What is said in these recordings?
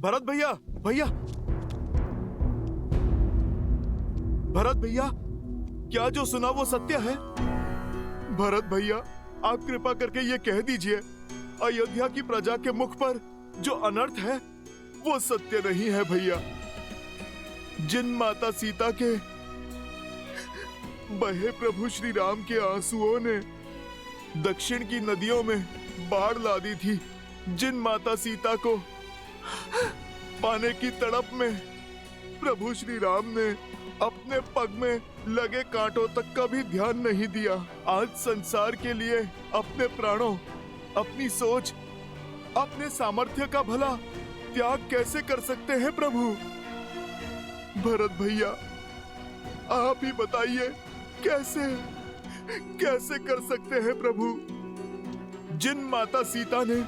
भरत भैया, भैया, भरत भैया, क्या जो सुना वो सत्य है? भरत भैया, आप कृपा करके ये कह दीजिए, अयोध्या की प्रजा के मुख पर जो अनर्थ है वो सत्य नहीं है भैया। जिन माता सीता के बहे प्रभु श्री राम के आंसुओं ने दक्षिण की नदियों में बाढ़ ला दी थी, जिन माता सीता को पाने की तड़प में प्रभु श्री राम ने अपने पग में लगे कांटों तक का भी ध्यान नहीं दिया, आज संसार के लिए अपने प्राणों, अपनी सोच, अपने सामर्थ्य का भला त्याग कैसे कर सकते हैं प्रभु? भरत भैया, आप ही बताइए, कैसे कैसे कर सकते हैं प्रभु? जिन माता सीता ने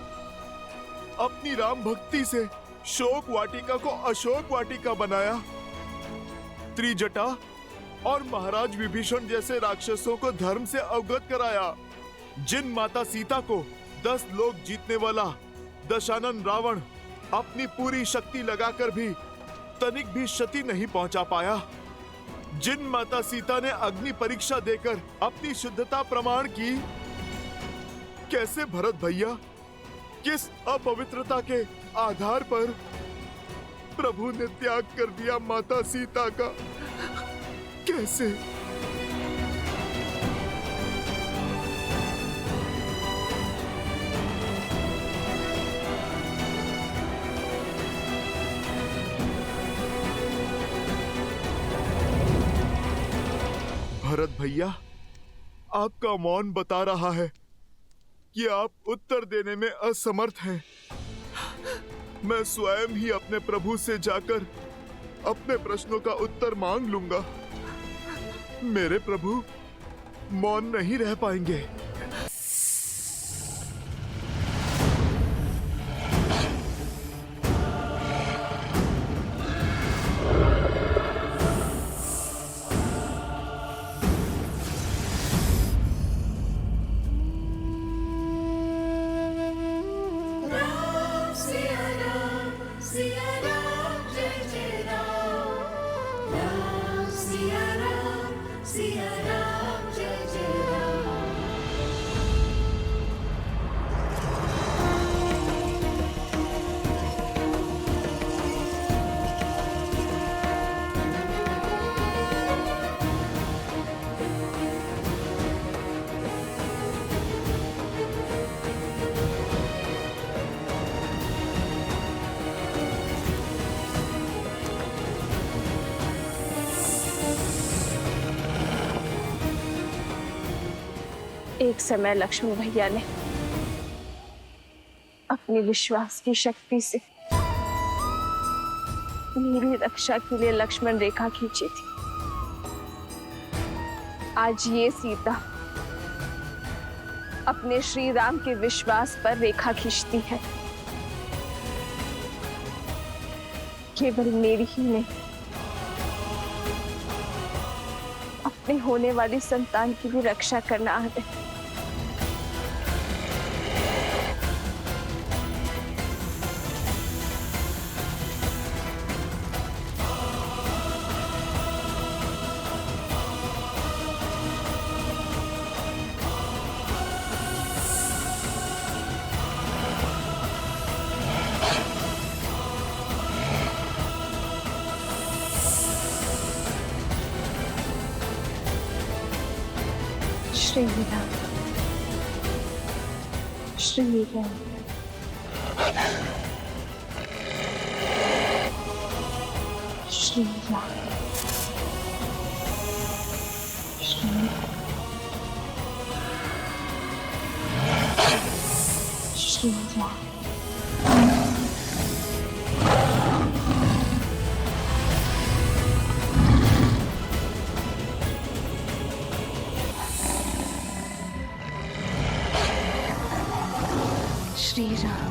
अपनी राम भक्ति से शोक वाटिका को अशोक वाटिका बनाया, त्रिजटा और महाराज विभीषण जैसे राक्षसों को धर्म से अवगत कराया, जिन माता सीता को 10 लोक जीतने वाला दशानन रावण अपनी पूरी शक्ति लगाकर भी तनिक भी क्षति नहीं पहुंचा पाया, जिन माता सीता ने अग्नि परीक्षा देकर अपनी शुद्धता प्रमाण की, कैसे भरत भैया, किस अपवित्रता के आधार पर प्रभु ने त्याग कर दिया माता सीता का? कैसे? भरत भैया, आपका मौन बता रहा है कि आप उत्तर देने में असमर्थ हैं। मैं स्वयं ही अपने प्रभु से जाकर अपने प्रश्नों का उत्तर मांग लूंगा। मेरे प्रभु मौन नहीं रह पाएंगे। एक समय लक्ष्मण भैया ने अपने विश्वास की शक्ति से मेरी रक्षा के लिए लक्ष्मण रेखा खींची थी। आज ये सीता अपने श्री राम के विश्वास पर रेखा खींचती है। केवल मेरी ही नहीं, अपने होने वाली संतान की भी रक्षा करना है। श्री राम, श्री राम, श्री राम, श्री राम। श्री राम।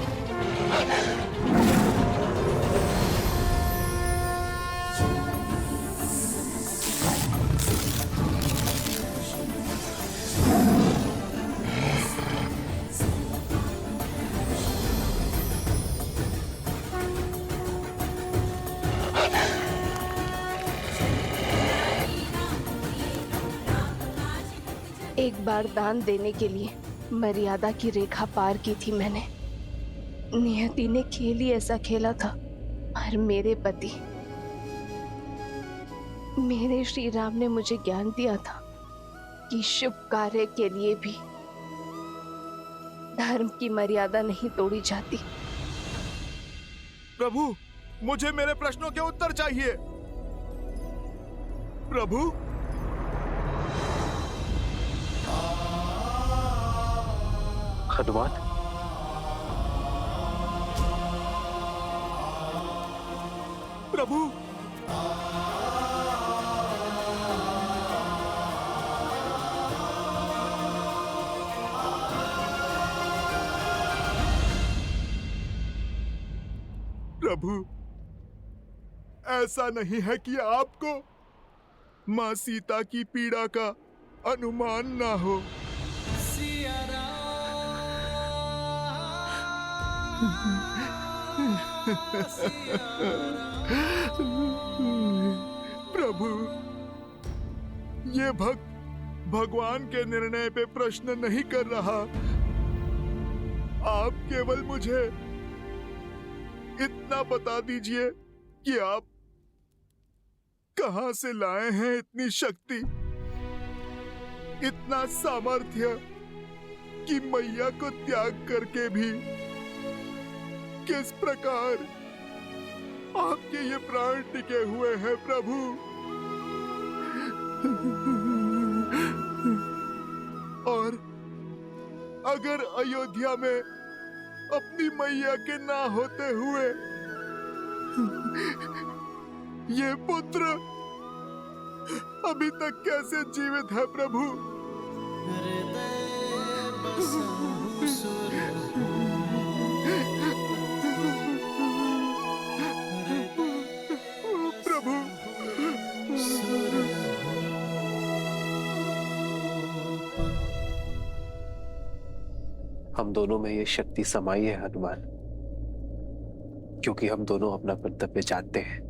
एक बार दान देने के लिए मर्यादा की रेखा पार की थी मैंने। नियति ने खेल ही ऐसा खेला था, और मेरे पति, मेरे श्री राम ने मुझे ज्ञान दिया था कि शुभ कार्य के लिए भी धर्म की मर्यादा नहीं तोड़ी जाती। प्रभु, मुझे मेरे प्रश्नों के उत्तर चाहिए। प्रभु, हनुमान, प्रभु, प्रभु, ऐसा नहीं है कि आपको मां सीता की पीड़ा का अनुमान ना हो। प्रभु, ये भक्त भगवान के निर्णय पे प्रश्न नहीं कर रहा। आप केवल मुझे इतना बता दीजिए कि आप कहां से लाए हैं इतनी शक्ति, इतना सामर्थ्य कि मैया को त्याग करके भी किस प्रकार आपके ये प्राण टिके हुए हैं प्रभु। और अगर अयोध्या में अपनी मैया के ना होते हुए ये पुत्र अभी तक कैसे जीवित है प्रभु? प्रभु, हम दोनों में ये शक्ति समाई है हनुमान, क्योंकि हम दोनों अपना कर्तव्य जानते हैं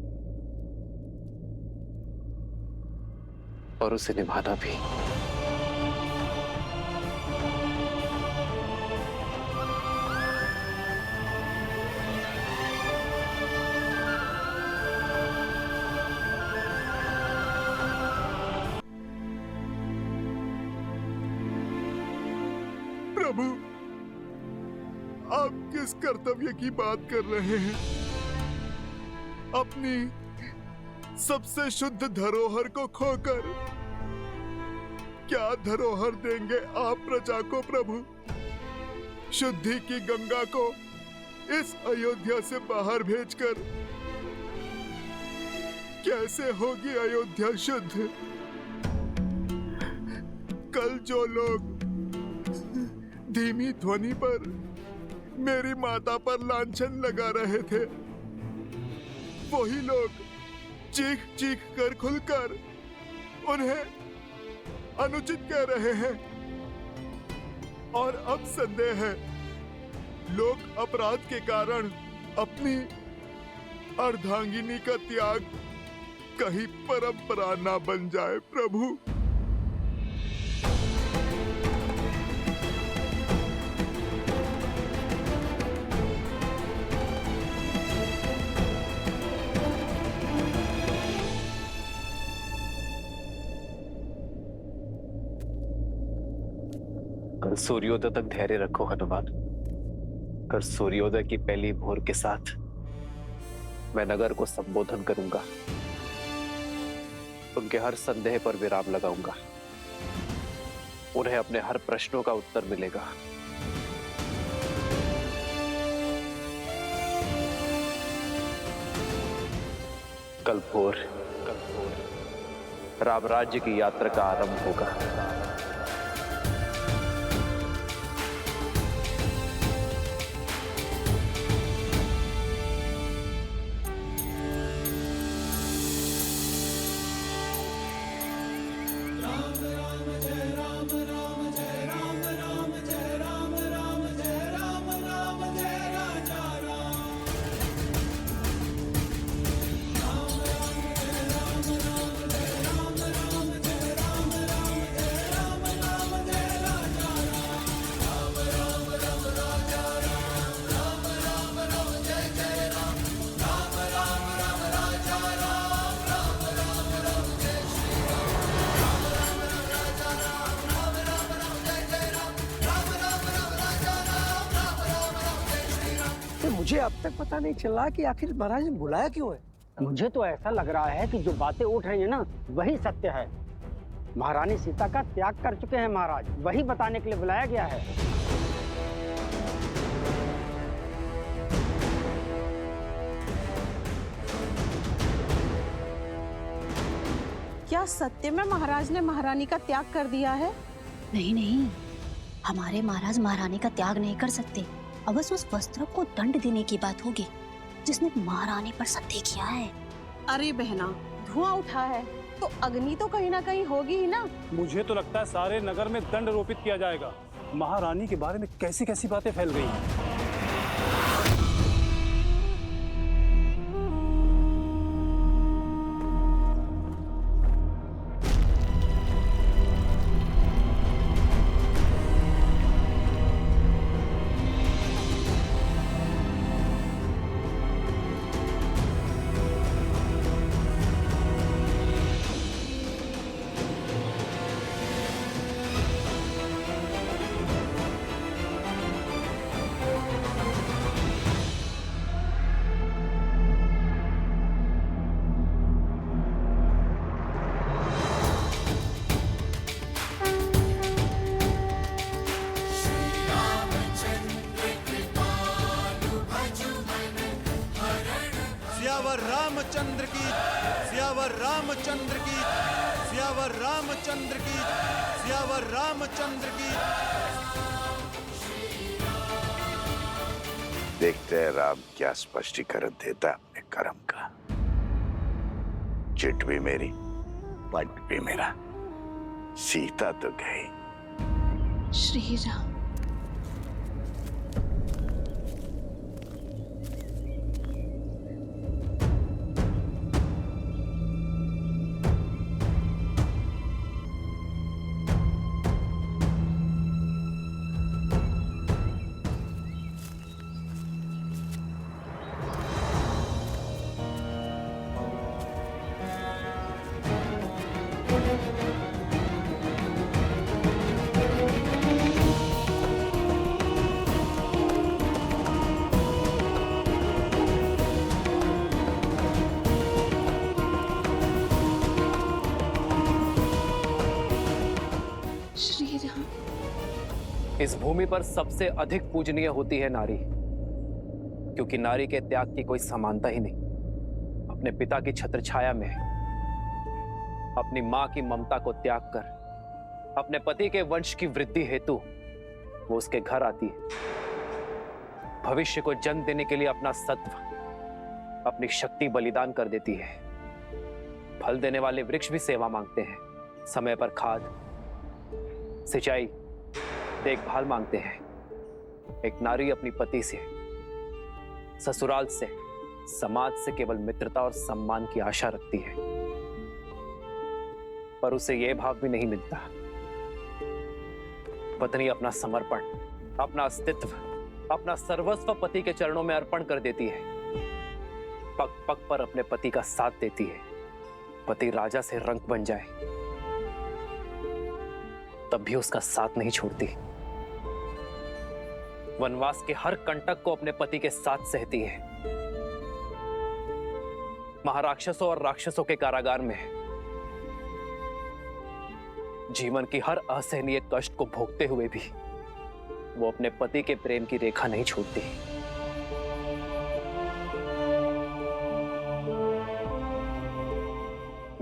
और उसे निभाना भी। प्रभु, आप किस कर्तव्य की बात कर रहे हैं? अपनी सबसे शुद्ध धरोहर को खोकर क्या धरोहर देंगे आप प्रजा को प्रभु? शुद्धि की गंगा को इस अयोध्या से बाहर भेजकर कैसे होगी अयोध्या शुद्ध? कल जो लोग धीमी ध्वनि पर मेरी माता पर लांछन लगा रहे थे, वही लोग चीख चीख कर खुलकर उन्हें अनुचित कह रहे हैं। और अब संदेह है, लोग अपराध के कारण अपनी अर्धांगिनी का त्याग कहीं परंपरा ना बन जाए प्रभु। कल सूर्योदय तक धैर्य रखो हनुमान। कल सूर्योदय की पहली भोर के साथ मैं नगर को संबोधन करूंगा, उनके हर संदेह पर विराम लगाऊंगा, उन्हें अपने हर प्रश्नों का उत्तर मिलेगा। कल भोर राम राज्य की यात्रा का आरंभ होगा। मुझे अब तक पता नहीं चला कि आखिर महाराज ने बुलाया क्यों है। मुझे तो ऐसा लग रहा है कि जो बातें उठ रही है ना वही सत्य है। महारानी सीता का त्याग कर चुके हैं महाराज, वही बताने के लिए बुलाया गया है। क्या सत्य में महाराज ने महारानी का त्याग कर दिया है? नहीं नहीं, हमारे महाराज महारानी का त्याग नहीं कर सकते। अवश्य उस वस्त्र को दंड देने की बात होगी जिसने महारानी पर सत्य किया है। अरे बहना, धुआं उठा है तो अग्नि तो कहीं ना कहीं होगी ही ना। मुझे तो लगता है सारे नगर में दंड रोपित किया जाएगा। महारानी के बारे में कैसी कैसी बातें फैल गई हैं। सियावर रामचंद्र की, सियावर रामचंद्र की, सियावर रामचंद्र की, सियावर रामचंद्र की। देखते हैं राम क्या स्पष्टीकरण देता अपने कर्म का। चिट भी मेरी, पट भी मेरा, सीता तो गई। श्री राम। इस भूमि पर सबसे अधिक पूजनीय होती है नारी, क्योंकि नारी के त्याग की कोई समानता ही नहीं। अपने पिता की छत्रछाया में अपनी मां की ममता को त्याग कर अपने पति के वंश की वृद्धि हेतु वो उसके घर आती है। भविष्य को जन्म देने के लिए अपना सत्व, अपनी शक्ति बलिदान कर देती है। फल देने वाले वृक्ष भी सेवा मांगते हैं, समय पर खाद, सिंचाई, देखभाल मांगते हैं। एक नारी अपनी पति से, ससुराल से, समाज से केवल मित्रता और सम्मान की आशा रखती है, पर उसे यह भाव भी नहीं मिलता। पत्नी अपना समर्पण, अपना अस्तित्व, अपना सर्वस्व पति के चरणों में अर्पण कर देती है। पग पग पर अपने पति का साथ देती है। पति राजा से रंक बन जाए तब भी उसका साथ नहीं छोड़ती। वनवास के हर कंटक को अपने पति के साथ सहती है। महाराक्षसों और राक्षसों के कारागार में जीवन की हर असहनीय कष्ट को भोगते हुए भी वो अपने पति के प्रेम की रेखा नहीं छोड़ती।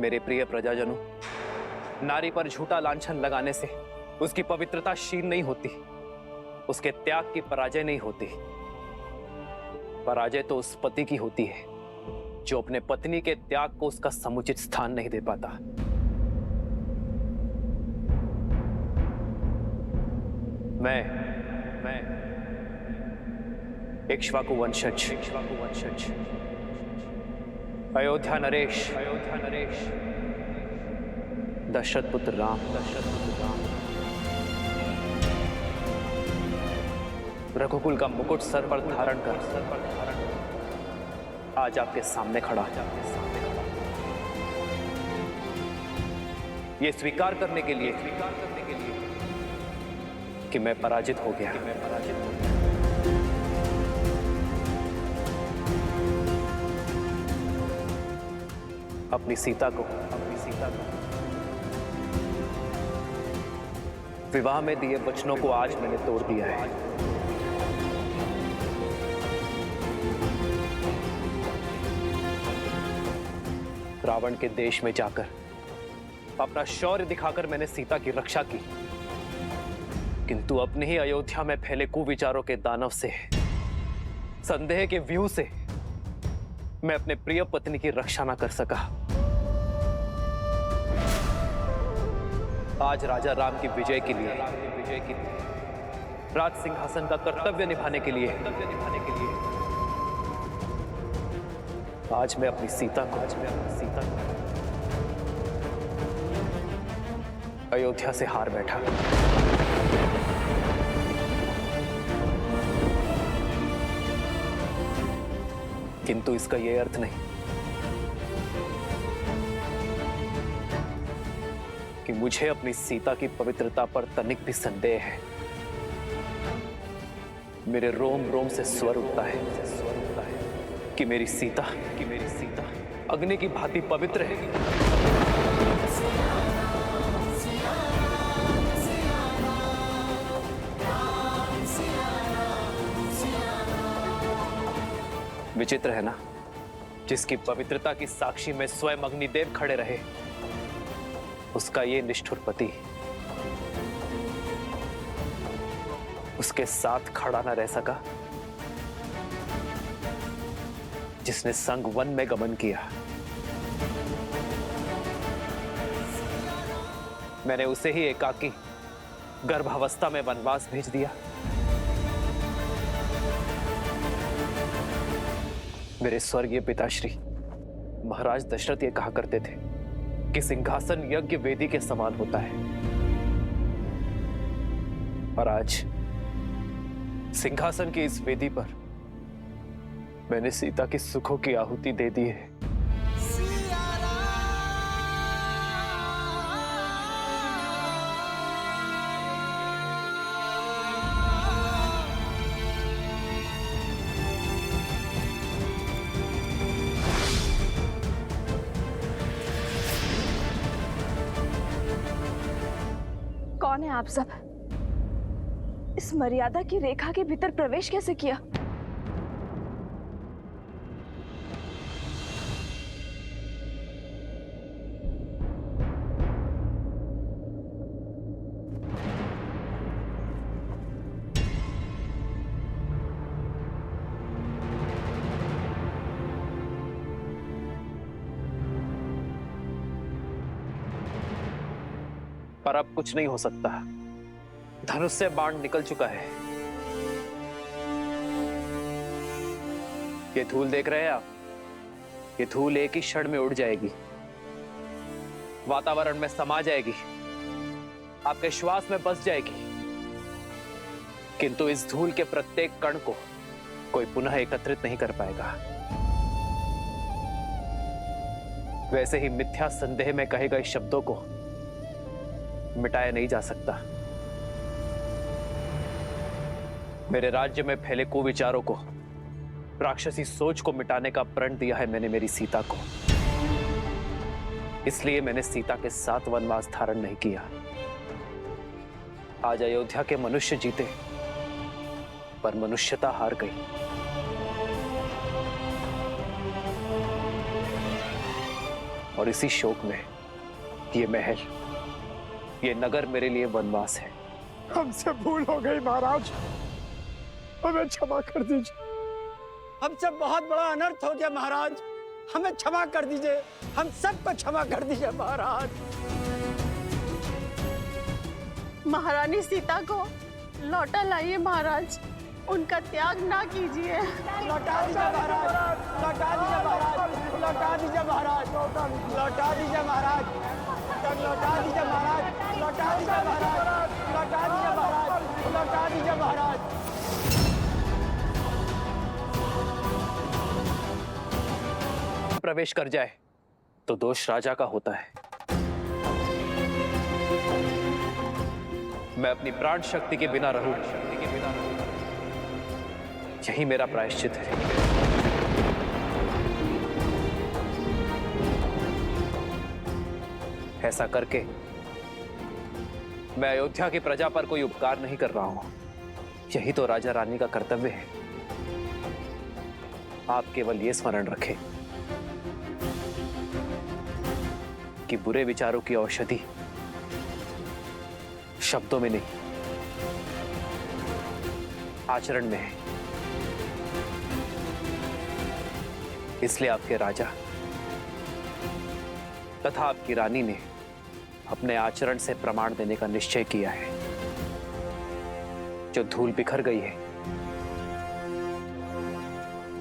मेरे प्रिय प्रजाजनों, नारी पर झूठा लांछन लगाने से उसकी पवित्रता क्षीण नहीं होती, उसके त्याग की पराजय नहीं होती। पराजय तो उस पति की होती है जो अपने पत्नी के त्याग को उसका समुचित स्थान नहीं दे पाता। मैं इक्ष्वाकु वंशज, अयोध्या नरेश, दशरथ पुत्र राम, रघुकुल का मुकुट सर पर धारण कर आज आपके सामने खड़ा, ये स्वीकार करने के लिए कि मैं पराजित हो गया। अपनी सीता को विवाह में दिए वचनों को आज मैंने तोड़ दिया है। रावण के देश में जाकर अपना शौर्य दिखाकर मैंने सीता की रक्षा की, किंतु अपने ही अयोध्या में फैले कुविचारों के दानव से, संदेह के व्यूह से मैं अपने प्रिय पत्नी की रक्षा न कर सका। आज राजा राम की विजय के लिए, राज सिंहासन का कर्तव्य निभाने के लिए आज मैं अपनी सीता को अयोध्या से हार बैठा। किंतु इसका यह अर्थ नहीं कि मुझे अपनी सीता की पवित्रता पर तनिक भी संदेह है। मेरे रोम रोम से स्वर उठता है कि मेरी सीता अग्नि की भांति पवित्र है। विचित्र है ना, जिसकी पवित्रता की साक्षी में स्वयं अग्निदेव खड़े रहे, उसका ये निष्ठुर पति उसके साथ खड़ा न रह सका, जिसने संग वन में गमन किया। मैंने उसे ही एकाकी गर्भावस्था में वनवास भेज दिया। मेरे स्वर्गीय पिताश्री महाराज दशरथ ये कहा करते थे कि सिंहासन यज्ञ वेदी के समान होता है, और आज सिंहासन की इस वेदी पर मैंने सीता की सुखों की आहुति दे दी है। कौन है आप सब? इस मर्यादा की रेखा के भीतर प्रवेश कैसे किया? पर अब कुछ नहीं हो सकता। धनुष से बाण निकल चुका है। ये धूल देख रहे हैं आप? ये धूल एक ही क्षण में उड़ जाएगी, वातावरण में समा जाएगी, आपके श्वास में बस जाएगी, किंतु इस धूल के प्रत्येक कण को कोई पुनः एकत्रित नहीं कर पाएगा। वैसे ही मिथ्या संदेह में कहे गए शब्दों को मिटाया नहीं जा सकता। मेरे राज्य में फैले कुविचारों को, राक्षसी सोच को मिटाने का प्रण दिया है मैंने मेरी सीता को। इसलिए मैंने सीता के साथ वनवास धारण नहीं किया। आज अयोध्या के मनुष्य जीते, पर मनुष्यता हार गई। और इसी शोक में ये महल, ये नगर मेरे लिए वनवास है। हमसे भूल हो गई महाराज, हमें क्षमा कर दीजिए। हमसे बहुत बड़ा अनर्थ हो गया महाराज, हमें क्षमा कर दीजिए, हम सबको क्षमा कर दीजिए महाराज। महारानी सीता को लौटा लाइए महाराज, उनका त्याग ना कीजिए। लौटा दीजिए महाराज, लौटा दीजिए महाराज, लौटा दीजिए महाराज, लौटा दीजिए महाराज, लौटा दीजिए महाराज, लौटा दीजिए महाराज, लौटा दीजिए महाराज, लौटा दीजिए महाराज। प्रवेश कर जाए तो दोष राजा का होता है। मैं अपनी प्राण शक्ति के बिना रहूं, यही मेरा प्रायश्चित है। ऐसा करके मैं अयोध्या की प्रजा पर कोई उपकार नहीं कर रहा हूं। यही तो राजा रानी का कर्तव्य है। आप केवल ये स्मरण रखें कि बुरे विचारों की औषधि शब्दों में नहीं, आचरण में है। इसलिए आपके राजा तथा आपकी रानी ने अपने आचरण से प्रमाण देने का निश्चय किया है। जो धूल बिखर गई है,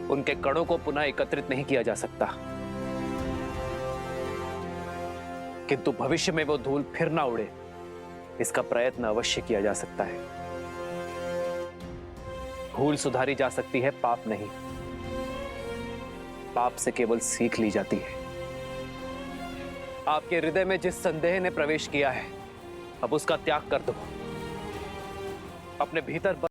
उनके कणों को पुनः एकत्रित नहीं किया जा सकता, किंतु भविष्य में वो धूल फिर ना उड़े, इसका प्रयत्न अवश्य किया जा सकता है। भूल सुधारी जा सकती है, पाप नहीं। पाप से केवल सीख ली जाती है। आपके हृदय में जिस संदेह ने प्रवेश किया है, अब उसका त्याग कर दो। अपने भीतर